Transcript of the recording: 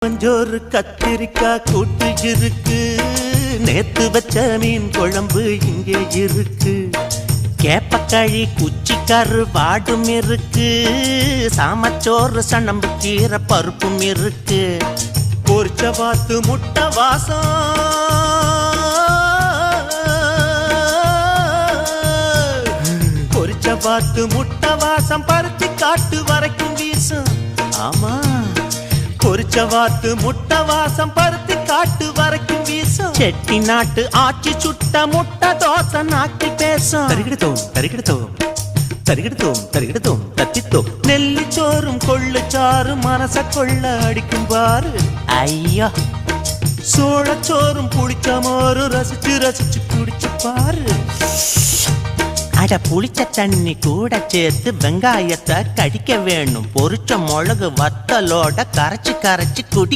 கொஞ்சோரு கத்திரிக்காய் கூட்டு இருக்கு, நேத்து வச்ச மீன் குழம்பு இங்கே இருக்கு, கேப்பக்களி குச்சிக்கரு வாடும் இருக்கு, சாமச்சோறு சணம்பு கீரை பருப்பும் இருக்கு, பொரிச்ச பாத்து முட்டை வாசம், பொரிச்ச பாத்து முட்டை வாசம் பருத்தி காட்டு வரைக்கும் வீசும். ஆமா, பொரிச்ச வாத்து முட்டை வாசம் பருத்தி காட்டு வரைக்கும் வீசும். செட்டி நாட்டு ஆச்சி சுட்ட முட்டை தோசை நாக்கி பேசும். தரிகிடுதோம் தரிகிடுதோம் தரிகிடுதோம் தரிகிடுதோம் தத்தித்தோம். நெல்லிச்சோறும் கொள்ளுச்சாரும் மனச கொள்ள அடிக்கும் பாரு. ஐயா, சோளச்சோறும் புளிச்ச மோரும் ரசிச்சு ரசிச்சு குடிச்சு பாரு. அட, புளிச்ச தண்ணி கூட சேர்த்து வெங்காயத்தை கடிக்க வேணும். பொரிச்ச மிளகு வத்தலோட கரைச்சு கரைச்சு குடி.